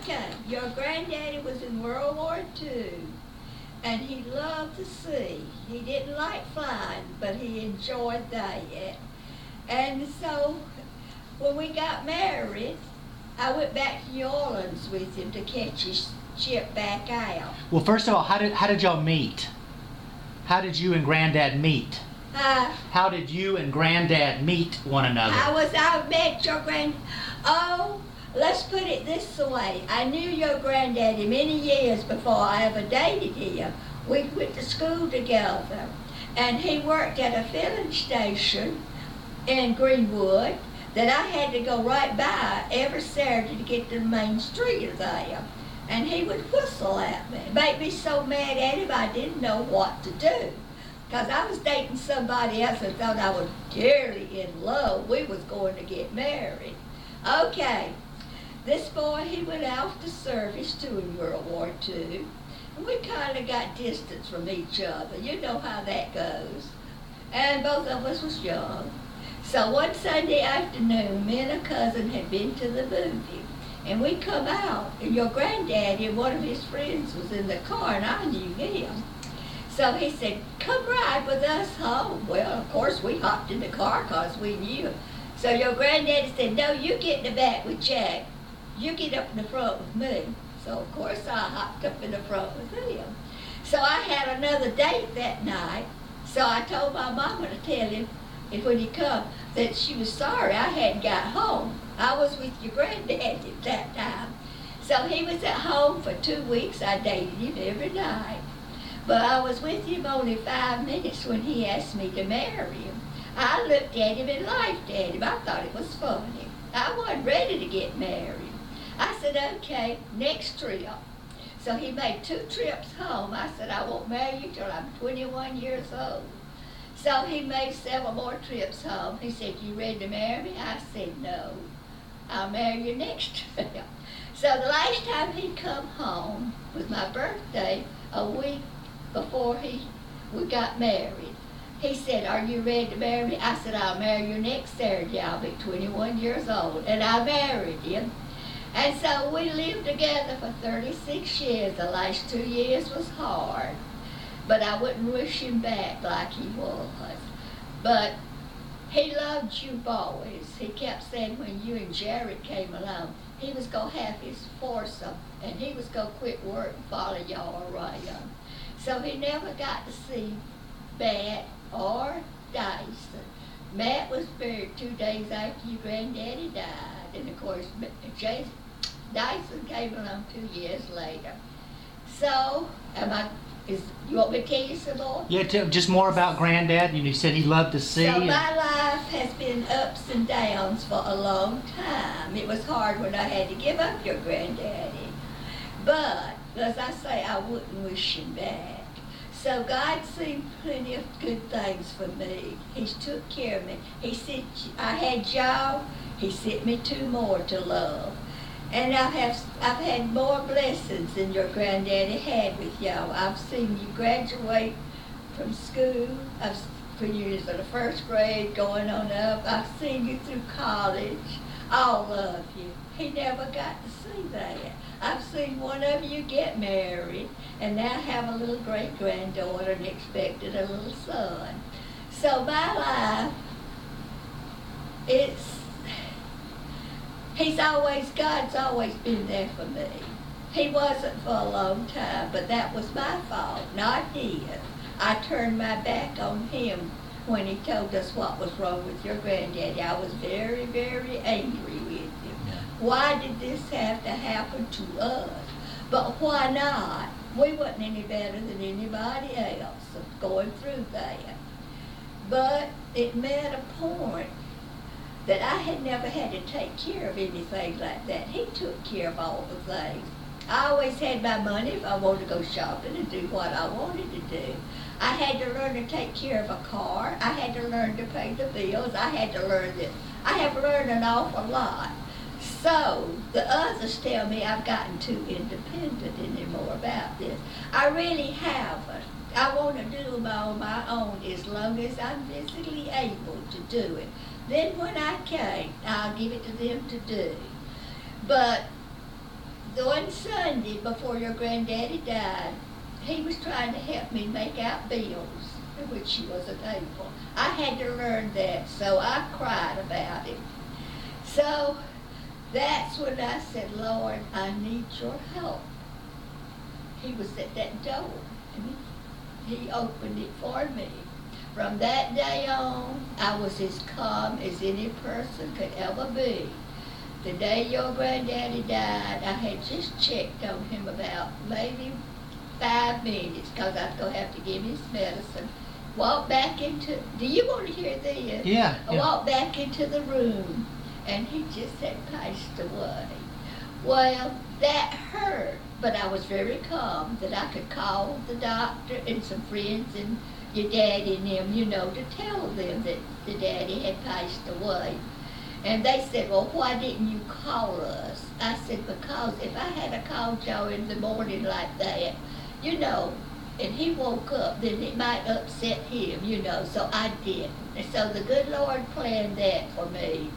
Okay, your granddaddy was in World War II, and he loved the sea. He didn't like flying, but he enjoyed that. And so, when we got married, I went back to New Orleans with him to catch his ship back out. Well, first of all, how did y'all meet? How did you and Granddad meet? How did you and Granddad meet one another? I met your oh, let's put it this way. I knew your granddaddy many years before I ever dated him. We went to school together, and he worked at a filling station in Greenwood that I had to go right by every Saturday to get to the main street of there. And he would whistle at me. It made me so mad at him I didn't know what to do. Because I was dating somebody else and thought I was dearly in love. We was going to get married. Okay, this boy, he went off to service too in World War II. And we kind of got distance from each other. You know how that goes. And both of us was young. So one Sunday afternoon, me and a cousin had been to the movie. And we come out, and your granddaddy and one of his friends was in the car, and I knew him. So he said, come ride with us home. Well, of course, we hopped in the car because we knew him. So your granddaddy said, no, you get in the back with Jack. You get up in the front with me. So, of course, I hopped up in the front with him. So I had another date that night. So I told my mama to tell him, if when he come, that she was sorry I hadn't got home. I was with your granddad at that time. So he was at home for 2 weeks. I dated him every night. But I was with him only 5 minutes when he asked me to marry him. I looked at him and laughed at him. I thought it was funny. I wasn't ready to get married. I said, okay, next trip. So he made 2 trips home. I said, I won't marry you till I'm 21 years old. So he made several more trips home. He said, you ready to marry me? I said, no. I'll marry you next trip. So the last time he come home was my birthday, a week before we got married. He said, are you ready to marry me? I said, I'll marry you next Saturday. I'll be 21 years old. And I married him. And so we lived together for 36 years. The last 2 years was hard. But I wouldn't wish him back like he was. But he loved you boys. He kept saying when you and Jared came along, he was going to have his foursome, and he was going to quit work and follow y'all around. So he never got to see Matt or Dyson. Matt was buried 2 days after your granddaddy died. And of course, Dyson came along 2 years later. So, you want me to tell you some more? Yeah, just more about Granddad. You said he loved to see. So my life has been ups and downs for a long time. It was hard when I had to give up your granddaddy. But, as I say, I wouldn't wish him back. So God seen plenty of good things for me. He's took care of me. He said, I had y'all. He sent me 2 more to love. And I've had more blessings than your granddaddy had with y'all. I've seen you graduate from school. When you was in the 1st grade, going on up. I've seen you through college. All of you. He never got to see that. I've seen one of you get married, and now have a little great-granddaughter and expected a little son. So my life, God's always been there for me. He wasn't for a long time, but that was my fault, not his. I turned my back on him when he told us what was wrong with your granddaddy. I was very, very angry with him. Yeah. Why did this have to happen to us? But why not? We wasn't any better than anybody else going through that. But it made a point that I had never had to take care of anything like that. He took care of all the things. I always had my money if I wanted to go shopping and do what I wanted to do. I had to learn to take care of a car. I had to learn to pay the bills. I have learned an awful lot. So the others tell me I've gotten too independent anymore about this. I really haven't. I want to do them on my own as long as I'm physically able to do it. Then when I can't, I'll give it to them to do. But one Sunday before your granddaddy died, he was trying to help me make out bills, which he wasn't able. I had to learn that, so I cried about it. So that's when I said, Lord, I need your help. He was at that door, and he opened it for me. From that day on, I was as calm as any person could ever be. The day your granddaddy died, I had just checked on him about maybe 5 minutes, because I was going to have to give him his medicine. Walked back into, do you want to hear this? Yeah. I walked back into the room, and he just had passed away. Well, that hurt, but I was very calm that I could call the doctor and some friends and your daddy and them, to tell them that the daddy had passed away. And they said, well, why didn't you call us? I said, because if I had called y'all in the morning like that, and he woke up, then it might upset him, so I didn't. And so the good Lord planned that for me.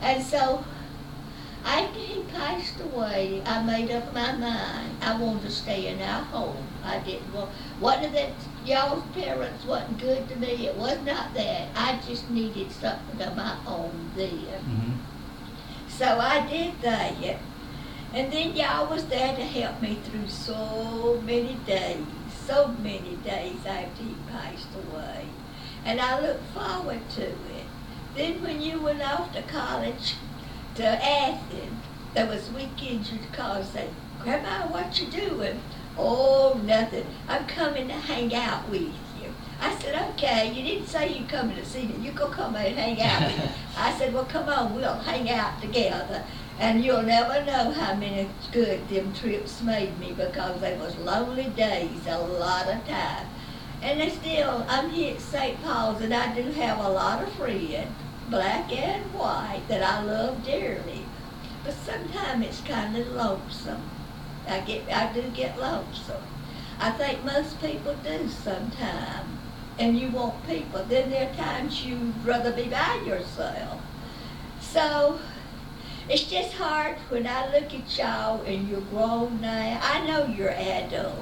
And so after he passed away, I made up my mind. I wanted to stay in our home. I didn't want, one of the, y'all's parents wasn't good to me. It was not that. I just needed something of my own then. Mm-hmm. So I did that. And then y'all was there to help me through so many days after he passed away. And I look forward to it. Then when you went off to college, to Athens, there was weekends you'd call and say, Grandma, what you doing? Oh, nothing. I'm coming to hang out with you. I said, okay, you didn't say you coming to see me. You go come and hang out with me. I said, well, come on, we'll hang out together. And you'll never know how many good them trips made me, because they was lonely days a lot of time. And they still, I'm here at St. Paul's, and I do have a lot of friends, black and white, that I love dearly. But sometimes it's kind of lonesome. I do get lonesome. I think most people do sometimes. And you want people. Then there are times you'd rather be by yourself. So it's just hard when I look at y'all and you're grown now. I know you're adults,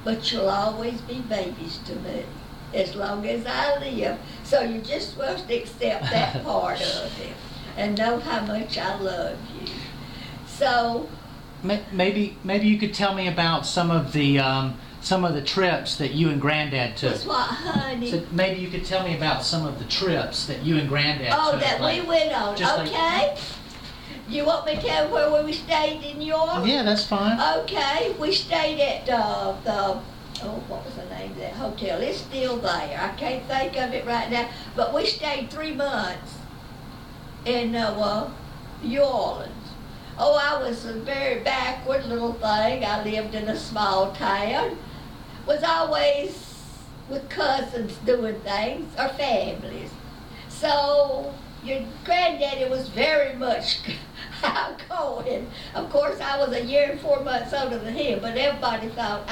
but you'll always be babies to me as long as I live. So you're just supposed to accept that part of it and know how much I love you. So maybe you could tell me about some of the trips that you and Granddad took. That's what, honey? So maybe you could tell me about some of the trips that you and Granddad took. Oh, that we went on. Okay. You want me to tell where we stayed in York? Yeah, that's fine. Okay, we stayed at what was the name of that hotel? It's still there. I can't think of it right now. But we stayed 3 months in New Orleans. Oh, I was a very backward little thing. I lived in a small town. Was always with cousins doing things, or families. So your granddaddy was very much outgoing. Of course, I was a year and 4 months older than him, but everybody thought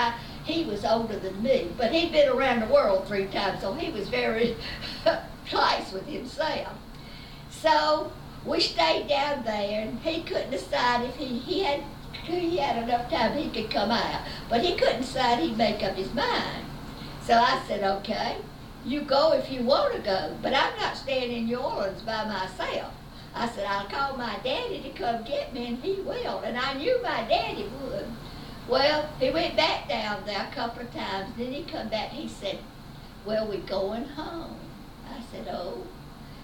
he was older than me. But he'd been around the world 3 times, so he was very nice with himself. So we stayed down there, and he couldn't decide if he had enough time he could come out, but he couldn't decide he'd make up his mind. So I said, okay, you go if you want to go, but I'm not staying in New Orleans by myself. I said, I'll call my daddy to come get me, and he will. And I knew my daddy would. Well, he went back down there a couple of times. Then he come back, he said, well, we're going home. I said, oh.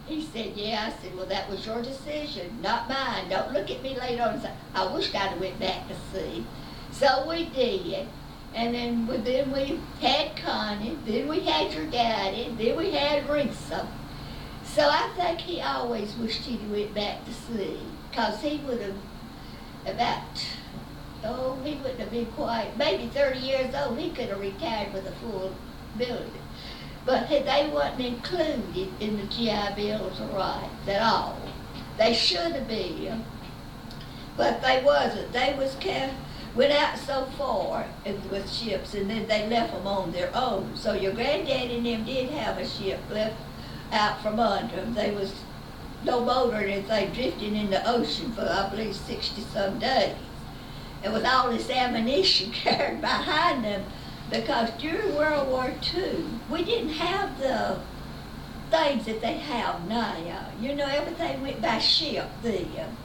He said, yeah. I said, well, that was your decision, not mine. Don't look at me later on and say, I wished I'd have went back to sea. So we did. And then we had Connie, then we had your daddy, then we had Risa. So I think he always wished he'd went back to sea, because he would have he wouldn't have been quite, maybe 30 years old, he could have retired with a full ability. But they wasn't included in the GI Bills of Rights at all. They should have been, but they wasn't. They went out so far with ships, and then they left them on their own. So your granddaddy and them did have a ship left out from under them. They was no motor or anything, drifting in the ocean for, I believe, 60-some days. and with all this ammunition carried behind them, because during World War II, we didn't have the things that they have now. You know, everything went by ship then.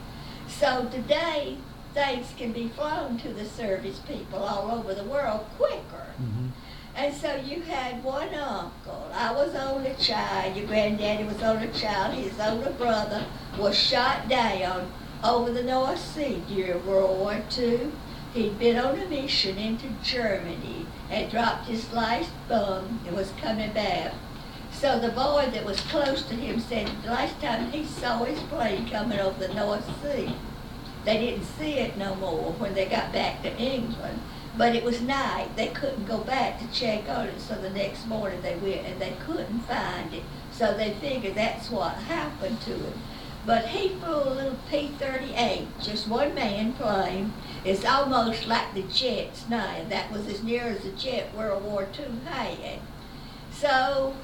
So today, things can be flown to the service people all over the world quicker. Mm-hmm. And so you had one uncle. I was only child. Your granddaddy was only child. His older brother was shot down over the North Sea during World War II. He'd been on a mission into Germany and dropped his last bomb and was coming back. So the boy that was close to him said the last time he saw his plane coming over the North Sea, they didn't see it no more when they got back to England. But it was night. They couldn't go back to check on it, so the next morning they went and they couldn't find it. So they figured that's what happened to him. But he flew a little P-38, just one man plane. It's almost like the jets now. That was as near as a jet World War II had. So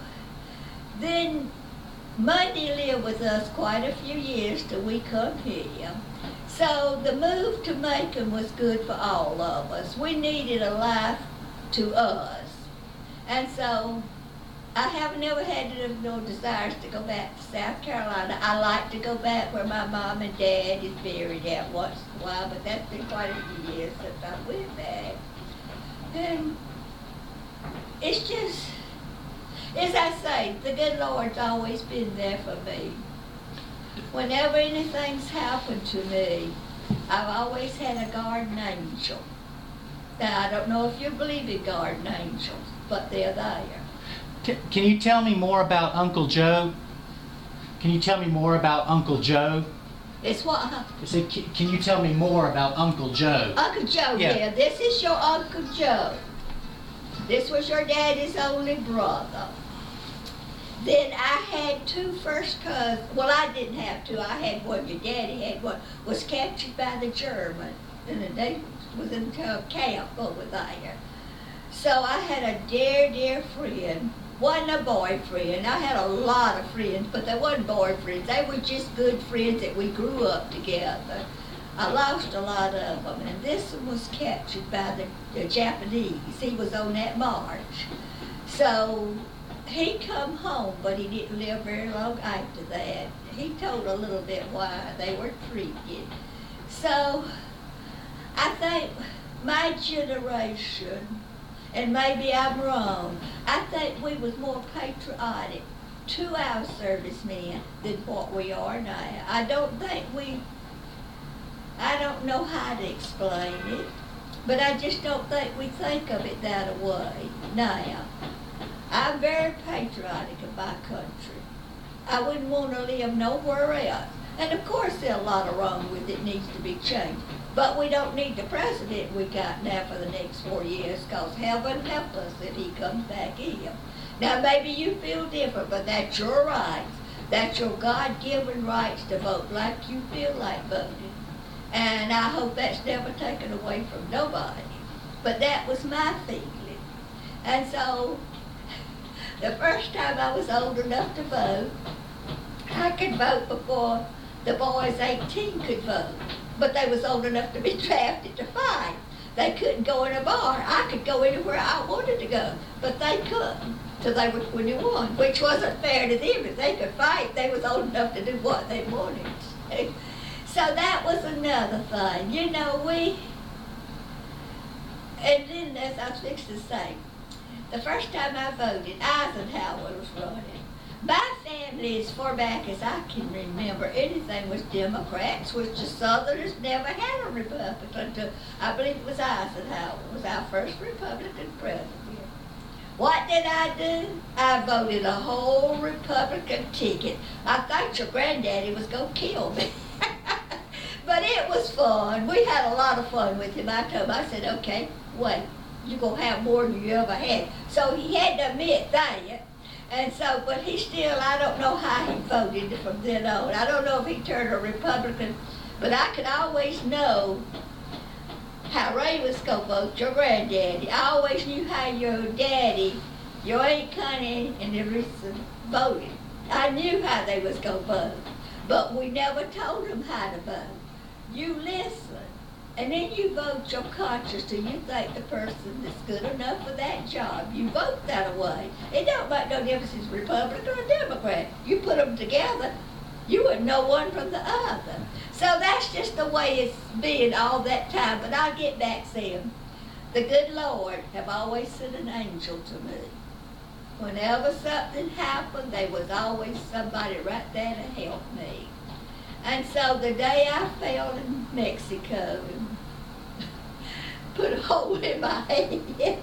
then Monday lived with us quite a few years till we come here. So the move to Macon was good for all of us. We needed a life to us. And so I have never had no desires to go back to South Carolina. I like to go back where my mom and dad is buried at once in a while, but that's been quite a few years since I went back. And it's just, as I say, the good Lord's always been there for me. Whenever anything's happened to me, I've always had a guardian angel. Now, I don't know if you believe in guardian angels, but they're there. Can you tell me more about Uncle Joe? Can you tell me more about Uncle Joe? It's what? Can you tell me more about Uncle Joe? Uncle Joe, yeah. This is your Uncle Joe. This was your daddy's only brother. Then I had two first cousins. Well, I didn't have two. I had one. Your daddy had one. Was captured by the Germans, and they was in a camp over there. So I had a dear, dear friend. Wasn't a boyfriend. I had a lot of friends, but they wasn't boyfriends. They were just good friends that we grew up together. I lost a lot of them, and this one was captured by the Japanese. He was on that march. So he come home, but he didn't live very long after that. He told a little bit why they were treated. So I think my generation, and maybe I'm wrong, I think we was more patriotic to our servicemen than what we are now. I don't know how to explain it, but I just don't think we think of it that way now. I'm very patriotic of my country. I wouldn't want to live nowhere else. And of course there's a lot of wrong with it, needs to be changed. But we don't need the president we got now for the next 4 years, because heaven help us if he comes back in. Now maybe you feel different, but that's your rights. That's your God-given rights to vote like you feel like voting. And I hope that's never taken away from nobody. But that was my feeling. And so the first time I was old enough to vote, I could vote before the boys 18 could vote. But they was old enough to be drafted to fight. They couldn't go in a bar. I could go anywhere I wanted to go, but they couldn't till they were 21, which wasn't fair to them. If they could fight, they was old enough to do what they wanted. So that was another thing. You know, and then as I was fixed to say, the first time I voted, Eisenhower was running. My family, as far back as I can remember, anything was Democrats, which the Southerners never had a Republican until, I believe it was Eisenhower, was our first Republican president. What did I do? I voted a whole Republican ticket. I thought your granddaddy was going to kill me. But it was fun. We had a lot of fun with him. I told him, I said, okay, wait, you're going to have more than you ever had. So he had to admit that. And so, but he still, I don't know how he voted from then on. I don't know if he turned a Republican, but I could always know how Ray was going to vote, your granddaddy. I always knew how your daddy, your Aunt Connie, and Teresa voted. I knew how they was going to vote, but we never told them how to vote. You listen. And then you vote your conscience till you think the person that's good enough for that job. You vote that way. It don't make no difference if it's Republican or Democrat. You put them together, you wouldn't know one from the other. So that's just the way it's been all that time. But I'll get back to him. The good Lord have always sent an angel to me. Whenever something happened, there was always somebody right there to help me. And so the day I fell in Mexico and put a hole in my head,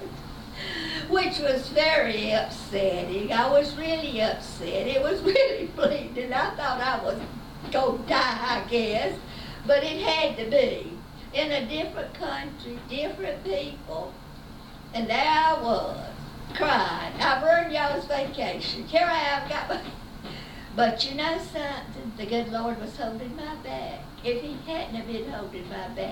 which was very upsetting. I was really upset. It was really bleeding. I thought I was going to die, I guess. But it had to be. In a different country, different people. And there I was, crying. I ruined y'all's vacation. Here I have got my... But you know something? The good Lord was holding my back. If he hadn't have been holding my back,